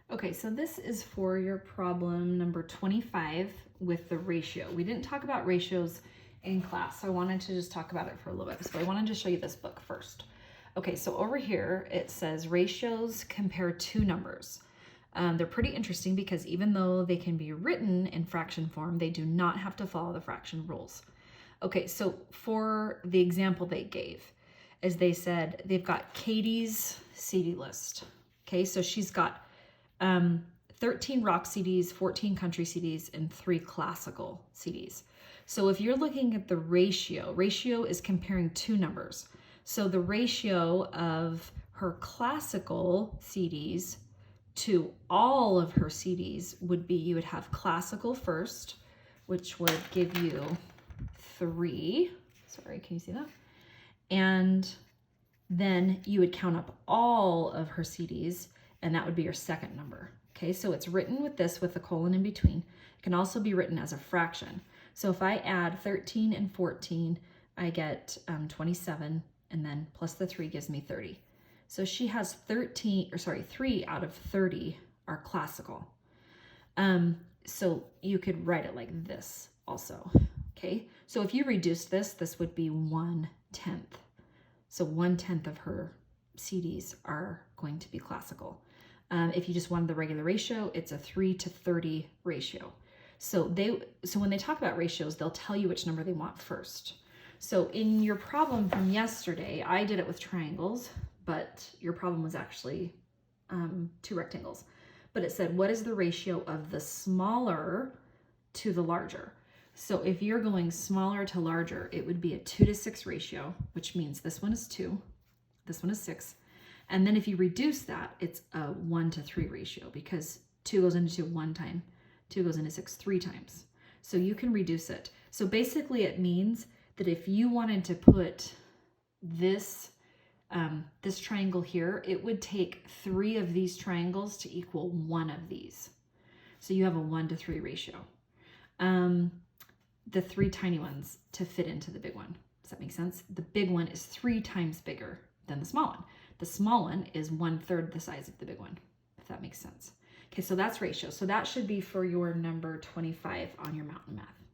Okay, so this is for your problem number 25 with the ratio. We didn't talk about ratios in class, so I wanted to just talk about it for a little bit. So I wanted to show you this book first. Okay, so over here it says ratios compare two numbers. They're pretty interesting because even though they can be written in fraction form, they do not have to follow the fraction rules. Okay, so for the example they gave, is they said they've got Katie's CD list. Okay, so she's got 13 rock CDs, 14 country CDs, and 3 classical CDs. So if you're looking at the ratio is comparing two numbers. So the ratio of her classical CDs to all of her CDs would be, you would have classical first, which would give you 3. Sorry, can you see that? And then you would count up all of her CDs, and that would be your second number. Okay, so it's written with this with a colon in between. It can also be written as a fraction. So if I add 13 and 14, I get 27, and then plus the 3 gives me 30. So she has 3 out of 30 are classical. So you could write it like this also. Okay, so if you reduce this, this would be 1/10. So 1/10 of her CDs are going to be classical. If you just wanted the regular ratio, it's a 3:30 ratio. So when they talk about ratios, they'll tell you which number they want first. So in your problem from yesterday, I did it with triangles, but your problem was actually 2 rectangles. But it said, what is the ratio of the smaller to the larger? So if you're going smaller to larger, it would be a 2:6 ratio, which means this one is 2, this one is 6. And then if you reduce that, it's a 1:3 ratio because 2 goes into 2 1 time, 2 goes into 6 3 times. So you can reduce it. So basically it means that if you wanted to put this, this triangle here, it would take 3 of these triangles to equal 1 of these. So you have a 1:3 ratio. The 3 tiny ones to fit into the big one. Does that make sense? The big one is 3 times bigger than the small one. The small one is 1/3 the size of the big one, if that makes sense. Okay, so that's ratio. So that should be for your number 25 on your mountain math.